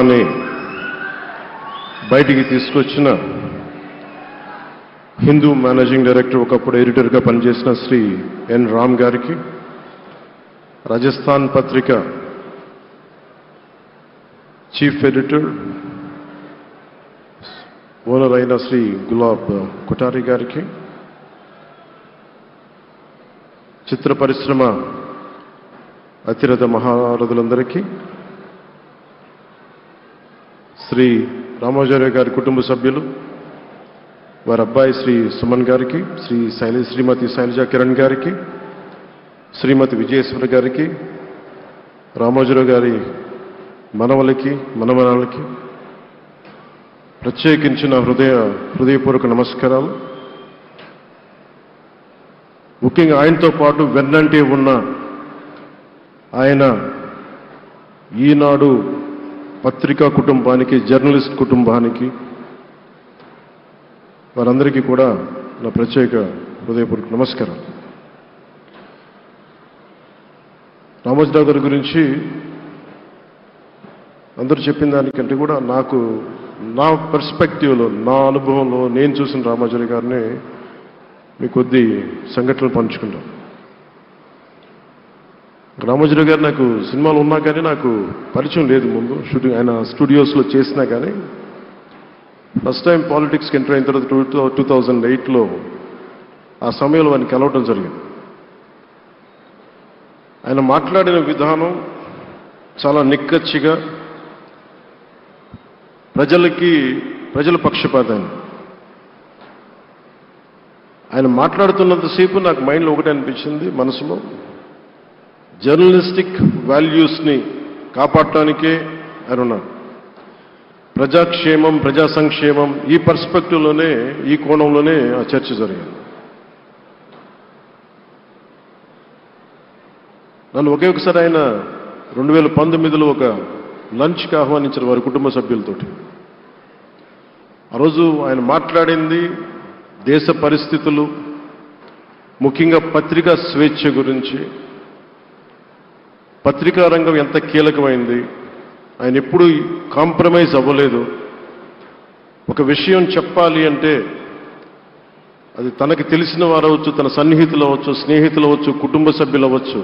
అని బయటికి తీసుకొచ్చిన హిందూ మేనేజింగ్ డైరెక్టర్, ఒకప్పుడు ఎడిటర్గా పనిచేసిన శ్రీ ఎన్ రామ్ గారికి, రాజస్థాన్ పత్రిక చీఫ్ ఎడిటర్ ఓనర్ అయిన శ్రీ గులాబ్ కొఠారి గారికి, చిత్ర పరిశ్రమ అతిరథ మహారథులందరికీ, శ్రీ రామోజీరావు గారి కుటుంబ సభ్యులు, వారి అబ్బాయి శ్రీ సుమన్ గారికి, శ్రీమతి శైలజా కిరణ్ గారికి, శ్రీమతి విజయేశ్వరి గారికి, రామోజీరావు గారి మనవలకి మనమనాలకి ప్రత్యేకించిన హృదయపూర్వక నమస్కారాలు. ముఖ్యంగా ఆయనతో పాటు వెన్నంటే ఉన్న ఆయన ఈనాడు పత్రికా కుటుంబానికి, జర్నలిస్ట్ కుటుంబానికి, వారందరికీ కూడా నా ప్రత్యేక హృదయపూర్వక నమస్కారం. రామోజీరావు గారి గురించి అందరూ చెప్పిన దానికంటే కూడా నాకు నా పర్స్పెక్టివ్లో, నా అనుభవంలో నేను చూసిన రామోజీరావు గారిని మీ కొద్ది సంఘటనలు పంచుకుంటాం. రామోజీరావు గారు నాకు సినిమాలు ఉన్నా కానీ నాకు పరిచయం లేదు. ముందు షూటింగ్ ఆయన స్టూడియోస్లో చేసినా కానీ ఫస్ట్ టైం పాలిటిక్స్కి ఎంటర్ అయిన తర్వాత 2008లో ఆ సమయంలో ఆయన్ని కలవటం జరిగింది. ఆయన మాట్లాడిన విధానం చాలా నిక్కచ్చిగా, ప్రజల పక్షపాతాన్ని. ఆయన మాట్లాడుతున్నంతసేపు నాకు మైండ్లో ఒకటే అనిపించింది, మనసులో జర్నలిస్టిక్ వాల్యూస్ని కాపాడటానికే ఆయన ఉన్నారు. ప్రజాక్షేమం, ప్రజా సంక్షేమం, ఈ పర్స్పెక్టివ్లోనే, ఈ కోణంలోనే ఆ చర్చ జరిగింది. నన్ను ఒకే ఒకసారి ఆయన 2019లో ఒక లంచ్కి ఆహ్వానించారు వారి కుటుంబ సభ్యులతోటి. ఆ రోజు ఆయన మాట్లాడింది దేశ పరిస్థితులు, ముఖ్యంగా పత్రికా స్వేచ్ఛ గురించి, పత్రికా రంగం ఎంత కీలకమైంది. ఆయన ఎప్పుడూ కాంప్రమైజ్ అవ్వలేదు. ఒక విషయం చెప్పాలి అంటే అది తనకి తెలిసిన వారు అవ్వచ్చు, తన సన్నిహితులు అవ్వచ్చు, స్నేహితులు అవ్వచ్చు, కుటుంబ సభ్యులు అవ్వచ్చు,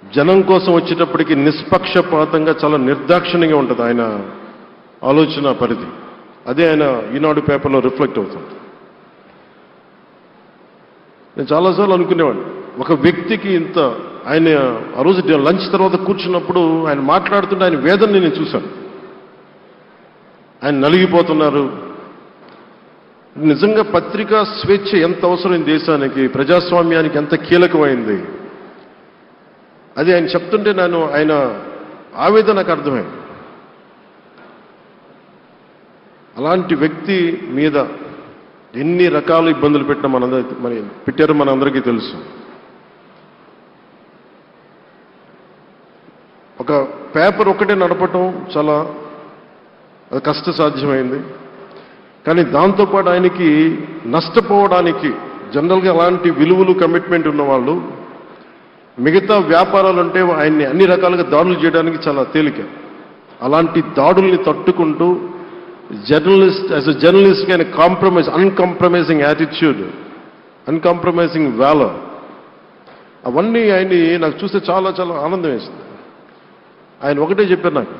జనం కోసం వచ్చేటప్పటికి నిష్పక్షపాతంగా, చాలా నిర్దాక్షిణ్యంగా ఉంటుంది ఆయన ఆలోచన పరిధి. అదే ఆయన ఈనాడు పేపర్లో రిఫ్లెక్ట్ అవుతుంది. నేను చాలాసార్లు అనుకునేవాడిని, ఒక వ్యక్తికి ఇంత, ఆయన ఆ రోజు లంచ్ తర్వాత కూర్చున్నప్పుడు ఆయన మాట్లాడుతుంటే ఆయన వేదన నేను చూశాను. ఆయన నలిగిపోతున్నారు. నిజంగా పత్రికా స్వేచ్ఛ ఎంత అవసరం దేశానికి, ప్రజాస్వామ్యానికి ఎంత కీలకమైంది, అది ఆయన చెప్తుంటే ఆయన ఆవేదన నాకు అర్థమైంది. అలాంటి వ్యక్తి మీద ఎన్ని రకాల ఇబ్బందులు పెట్టారో మనందరికీ తెలుసు. ఒక పేపర్ ఒక్కటే నడపటం చాలా కష్టసాధ్యమైంది. కానీ దాంతోపాటు ఆయనకి నష్టపోవడానికి, జనరల్గా అలాంటి విలువలు, కమిట్మెంట్ ఉన్నవాళ్ళు మిగతా వ్యాపారాలు అంటే ఆయన్ని అన్ని రకాలుగా దాడులు చేయడానికి చాలా తేలిక. అలాంటి దాడుల్ని తట్టుకుంటూ యాజ్ ఎ జర్నలిస్ట్ ఆయన అన్కాంప్రమైజింగ్ యాటిట్యూడ్, అన్కాంప్రమైజింగ్ వాలర్, అవన్నీ ఆయన్ని నాకు చూస్తే చాలా చాలా ఆనందం వేసింది. ఆయన ఒకటే చెప్పారు నాకు,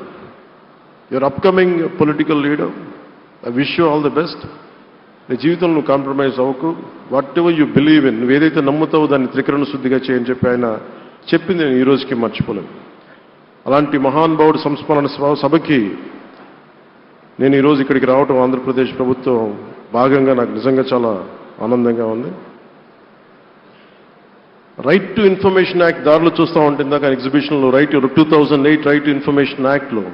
your upcoming political leader, I wish you all the best. నీ జీవితంలో నువ్వు కాంప్రమైజ్ అవ్వకు, what ever you believe in, నువ్వు ఏదైతే నమ్ముతావో దాన్ని త్రికరణ శుద్ధిగా చేయని చెప్పి ఆయన చెప్పింది నేను ఈ రోజుకి మర్చిపోలేను. అలాంటి మహానుభావుడు సంస్మరణ సభకి నేను ఈరోజు ఇక్కడికి రావటం, ఆంధ్రప్రదేశ్ ప్రభుత్వం భాగంగా నాకు నిజంగా చాలా ఆనందంగా ఉంది. రైట్ టు ఇన్ఫర్మేషన్ యాక్ట్ దారిలో చూస్తూ ఉంటుంది దాకా ఎగ్జిబిషన్లో 2008 రైట్ టు ఇన్ఫర్మేషన్ యాక్ట్లో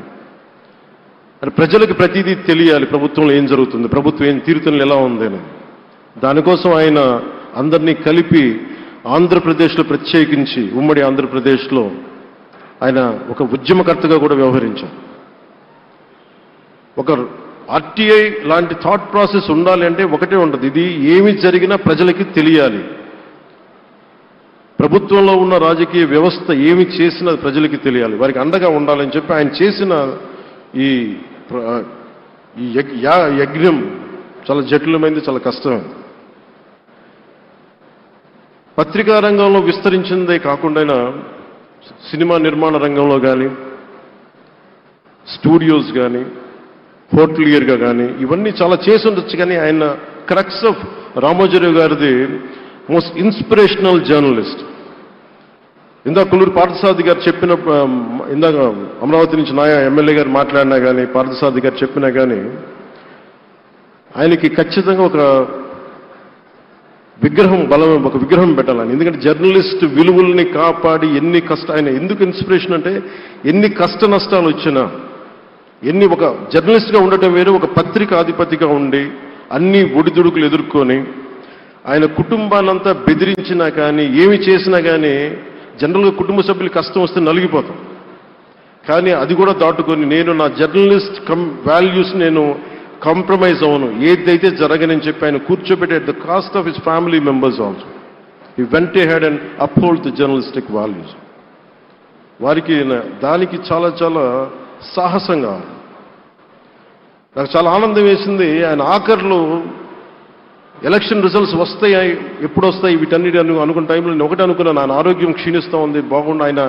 అంటే ప్రజలకు ప్రతిదీ తెలియాలి, ప్రభుత్వంలో ఏం జరుగుతుంది, ప్రభుత్వం ఏం తీరుతలు ఎలా ఉంది అని. దానికోసం ఆయన అందరినీ కలిపి ఆంధ్రప్రదేశ్లో, ప్రత్యేకించి ఉమ్మడి ఆంధ్రప్రదేశ్లో ఆయన ఒక ఉద్యమకర్తగా కూడా వ్యవహరించారు. ఒక ఆర్టీఐ లాంటి థాట్ ప్రాసెస్ ఉండాలి అంటే ఒకటే ఉంటుంది, ఇది ఏమి జరిగినా ప్రజలకి తెలియాలి. ప్రభుత్వంలో ఉన్న రాజకీయ వ్యవస్థ ఏమి చేసినా ప్రజలకి తెలియాలి, వారికి అండగా ఉండాలని చెప్పి ఆయన చేసిన ఈ యజ్ఞం చాలా జటిలమైంది, చాలా కష్టమైంది. పత్రికా రంగంలో విస్తరించిందే కాకుండా సినిమా నిర్మాణ రంగంలో కానీ, స్టూడియోస్ కానీ, హోటలియర్గా కానీ ఇవన్నీ చాలా చేసి ఉండొచ్చు. కానీ ఆయన క్రక్స్ ఆఫ్ రామోజీరావు గారిది మోస్ట్ ఇన్స్పిరేషనల్ జర్నలిస్ట్. ఇందాక కొల్లూరు పార్థసారథి గారు చెప్పిన, ఇందాక అమరావతి నుంచి నాయ ఎమ్మెల్యే గారు మాట్లాడినా కానీ, పార్థసారథి గారు చెప్పినా కానీ ఆయనకి ఖచ్చితంగా ఒక విగ్రహం పెట్టాలని. ఎందుకంటే జర్నలిస్ట్ విలువల్ని కాపాడి ఆయన ఎందుకు ఇన్స్పిరేషన్ అంటే ఎన్ని కష్ట నష్టాలు వచ్చినా, ఒక జర్నలిస్ట్గా ఉండటం వేరు, ఒక పత్రికాధిపతిగా ఉండి అన్ని ఒడిదుడుకులు ఎదుర్కొని ఆయన కుటుంబాన్నంతా బెదిరించినా కానీ ఏమి చేసినా కానీ జనరల్గా కుటుంబ సభ్యులు కష్టం వస్తే నలిగిపోతాం. కానీ అది కూడా దాటుకొని నేను నా జర్నలిస్ట్ వాల్యూస్ నేను కాంప్రమైజ్ అవను, ఏదైతే జరగనని చెప్పి ఆయన కూర్చోబెట్టి at the cost of his family members also he vent ahead and uphold the journalistic values. వారికి దానికి చాలా చాలా సాహసంగా నాకు చాలా ఆనందం వేసింది. ఆయన ఆఖర్లో ఎలక్షన్ రిజల్ట్స్ వస్తాయి, ఎప్పుడు వస్తాయి వీటన్నిటి అనుకున్న టైంలో నేను ఒకటి అనుకున్నాను, ఆయన ఆరోగ్యం క్షీణిస్తూ ఉంది, బాగుండు, ఆయన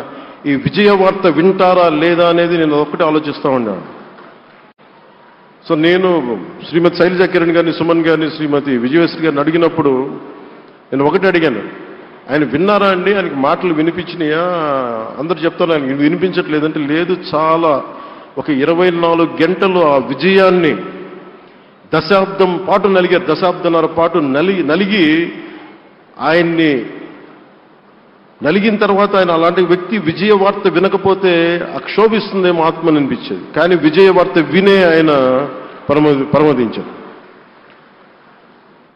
ఈ విజయ వార్త వింటారా లేదా అనేది నేను ఒకటి ఆలోచిస్తూ ఉన్నాను. సో నేను శ్రీమతి శైలజ కిరణ్ గారిని, సుమన్ గారిని, శ్రీమతి విజయశ్రీ గారిని అడిగినప్పుడు నేను ఒకటి అడిగాను, ఆయన విన్నారా అండి, ఆయనకి మాటలు వినిపించినాయా? అందరూ చెప్తారు ఆయనకి వినిపించట్లేదంటే, లేదు, చాలా ఒక 24 గంటలు ఆ విజయాన్ని దశాబ్దం పాటు నలిగారు, దశాబ్దన్నర పాటు నలిగి ఆయన్ని నలిగిన తర్వాత ఆయన అలాంటి వ్యక్తి విజయ వార్త వినకపోతే అక్షోభిస్తుందేమో ఆత్మని అనిపించేది. కానీ విజయ వార్త వినే ఆయన పరమదించారు.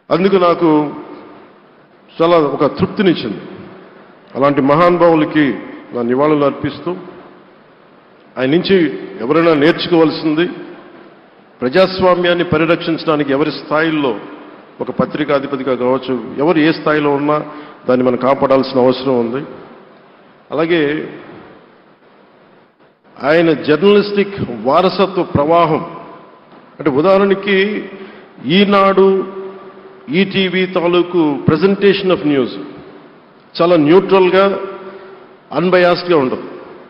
అందుకు నాకు చాలా ఒక తృప్తినిచ్చింది. అలాంటి మహానుభావులకి నా నివాళులు అర్పిస్తూ ఆయన నుంచి ఎవరైనా నేర్చుకోవాల్సింది, ప్రజాస్వామ్యాన్ని పరిరక్షించడానికి ఎవరి స్థాయిల్లో, ఒక పత్రికాధిపతిగా కావచ్చు, ఎవరు ఏ స్థాయిలో ఉన్నా దాన్ని మనం కాపాడాల్సిన అవసరం ఉంది. అలాగే ఆయన జర్నలిస్టిక్ వారసత్వ ప్రవాహం అంటే ఉదాహరణకి ఈనాడు, ఈటీవీ తాలూకు ప్రజెంటేషన్ ఆఫ్ న్యూస్ చాలా న్యూట్రల్గా, అన్బయాస్డ్గా ఉండదు.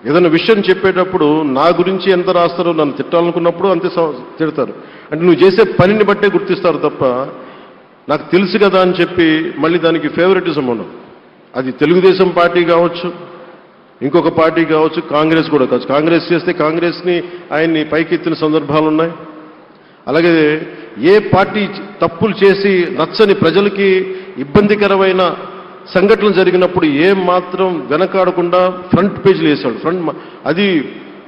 ఏదైనా విషయం చెప్పేటప్పుడు నా గురించి ఎంత రాస్తారో, నన్ను తిట్టాలనుకున్నప్పుడు అంతే తిడతారు. అంటే నువ్వు చేసే పనిని బట్టే గుర్తిస్తారు తప్ప నాకు తెలుసు కదా అని చెప్పి మళ్ళీ దానికి ఫేవరెటిజం ఉండదు. అది తెలుగుదేశం పార్టీ కావచ్చు, ఇంకొక పార్టీ కావచ్చు, కాంగ్రెస్ కూడా కావచ్చు. కాంగ్రెస్ చేస్తే కాంగ్రెస్ని ఆయన్ని పైకెత్తిన సందర్భాలు ఉన్నాయి. అలాగే ఏ పార్టీ తప్పులు చేసి నచ్చని ప్రజలకి ఇబ్బందికరమైన సంఘటనలు జరిగినప్పుడు ఏం మాత్రం వెనకాడకుండా ఫ్రంట్ పేజీలు వేసేవాడు.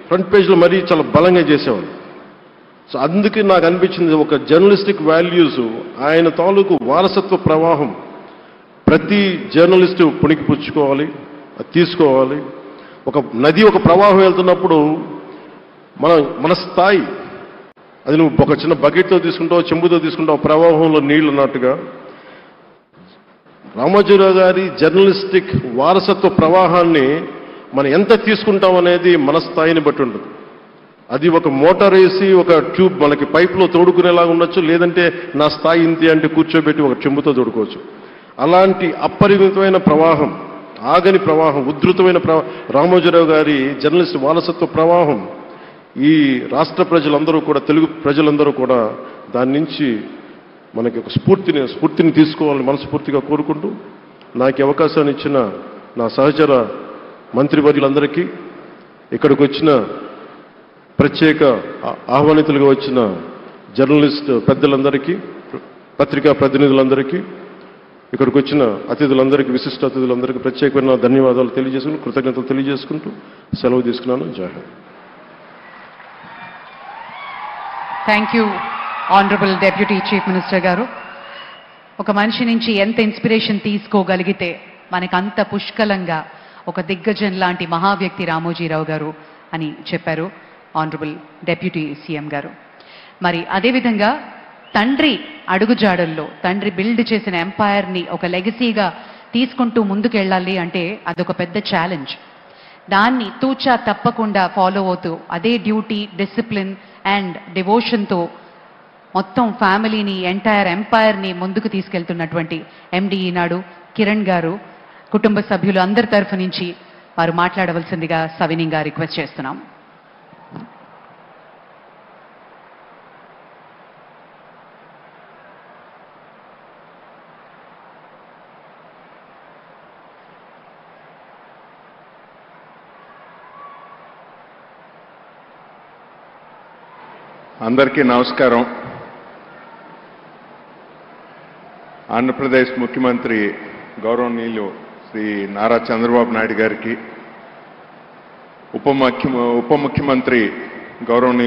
ఫ్రంట్ పేజీలో మరీ చాలా బలంగా చేసేవాడు. సో అందుకే నాకు అనిపించింది ఒక జర్నలిస్టిక్ వాల్యూస్, ఆయన తాలూకు వారసత్వ ప్రవాహం ప్రతి జర్నలిస్టు పుణికి పుచ్చుకోవాలి, అది తీసుకోవాలి. ఒక నది ఒక ప్రవాహం వెళ్తున్నప్పుడు మన స్థాయి, అది నువ్వు ఒక చిన్న బకెట్తో తీసుకుంటావు, చెంబుతో తీసుకుంటావు, ప్రవాహంలో నీళ్లు అన్నట్టుగా రామోజీరావు గారి జర్నలిస్టిక్ వారసత్వ ప్రవాహాన్ని మనం ఎంత తీసుకుంటాం అనేది మన స్థాయిని బట్టి ఉంటుంది. అది ఒక మోటార్ వేసి ఒక ట్యూబ్ మనకి పైపులో తోడుకునేలాగా ఉండొచ్చు, లేదంటే నా స్థాయి ఇంతే అంటే కూర్చోబెట్టి ఒక చెంబుతో తోడుకోవచ్చు. అలాంటి అపరిమితమైన ప్రవాహం, ఆగని ప్రవాహం, ఉధృతమైన రామోజీరావు గారి జర్నలిస్ట్ వారసత్వ ప్రవాహం ఈ రాష్ట్ర ప్రజలందరూ కూడా, తెలుగు ప్రజలందరూ కూడా దాని నుంచి మనకి ఒక స్ఫూర్తిని తీసుకోవాలని మనస్ఫూర్తిగా కోరుకుంటూ, నాకు అవకాశాన్ని ఇచ్చిన నా సహచర మంత్రివర్యులందరికీ, ఇక్కడికి వచ్చిన ప్రత్యేక ఆహ్వానితులుగా వచ్చిన జర్నలిస్ట్ పెద్దలందరికీ, పత్రికా ప్రతినిధులందరికీ, ఇక్కడికి వచ్చిన అతిథులందరికీ, విశిష్ట అతిథులందరికీ ప్రత్యేకమైన ధన్యవాదాలు తెలియజేసుకుంటూ, కృతజ్ఞతలు తెలియజేసుకుంటూ సెలవు తీసుకున్నాను. జై Hind. Thank you honourable deputy chief minister గారు. ఒక మనిషి నుంచి ఎంత ఇన్స్పిరేషన్ తీసుకోగలిగితే మనకు అంత పుష్కలంగా ఒక దిగ్గజం లాంటి మహావ్యక్తి రామోజీరావు గారు అని చెప్పారు ఆనరబుల్ డెప్యూటీ సీఎం గారు. మరి అదేవిధంగా తండ్రి అడుగుజాడల్లో, తండ్రి బిల్డ్ చేసిన ఎంపైర్ని ఒక లెగసీగా తీసుకుంటూ ముందుకెళ్ళాలి అంటే అదొక పెద్ద ఛాలెంజ్. దాన్ని తూచా తప్పకుండా ఫాలో అవుతూ అదే డ్యూటీ, డిసిప్లిన్ అండ్ డివోషన్తో మొత్తం ఫ్యామిలీని, ఎంటైర్ ఎంపైర్ని ముందుకు తీసుకెళ్తున్నటువంటి ఎండి ఈనాడు కిరణ్ గారు, కుటుంబ సభ్యులు అందరి తరఫు నుంచి వారు మాట్లాడవలసిందిగా సవినీయంగా రిక్వెస్ట్ చేస్తున్నాం. అందరికీ నమస్కారం. ఆంధ్రప్రదేశ్ ముఖ్యమంత్రి గౌరవనీయులు శ్రీ నారా చంద్రబాబు నాయుడు గారికి, ఉప ముఖ్యమంత్రి గౌరవనీయులు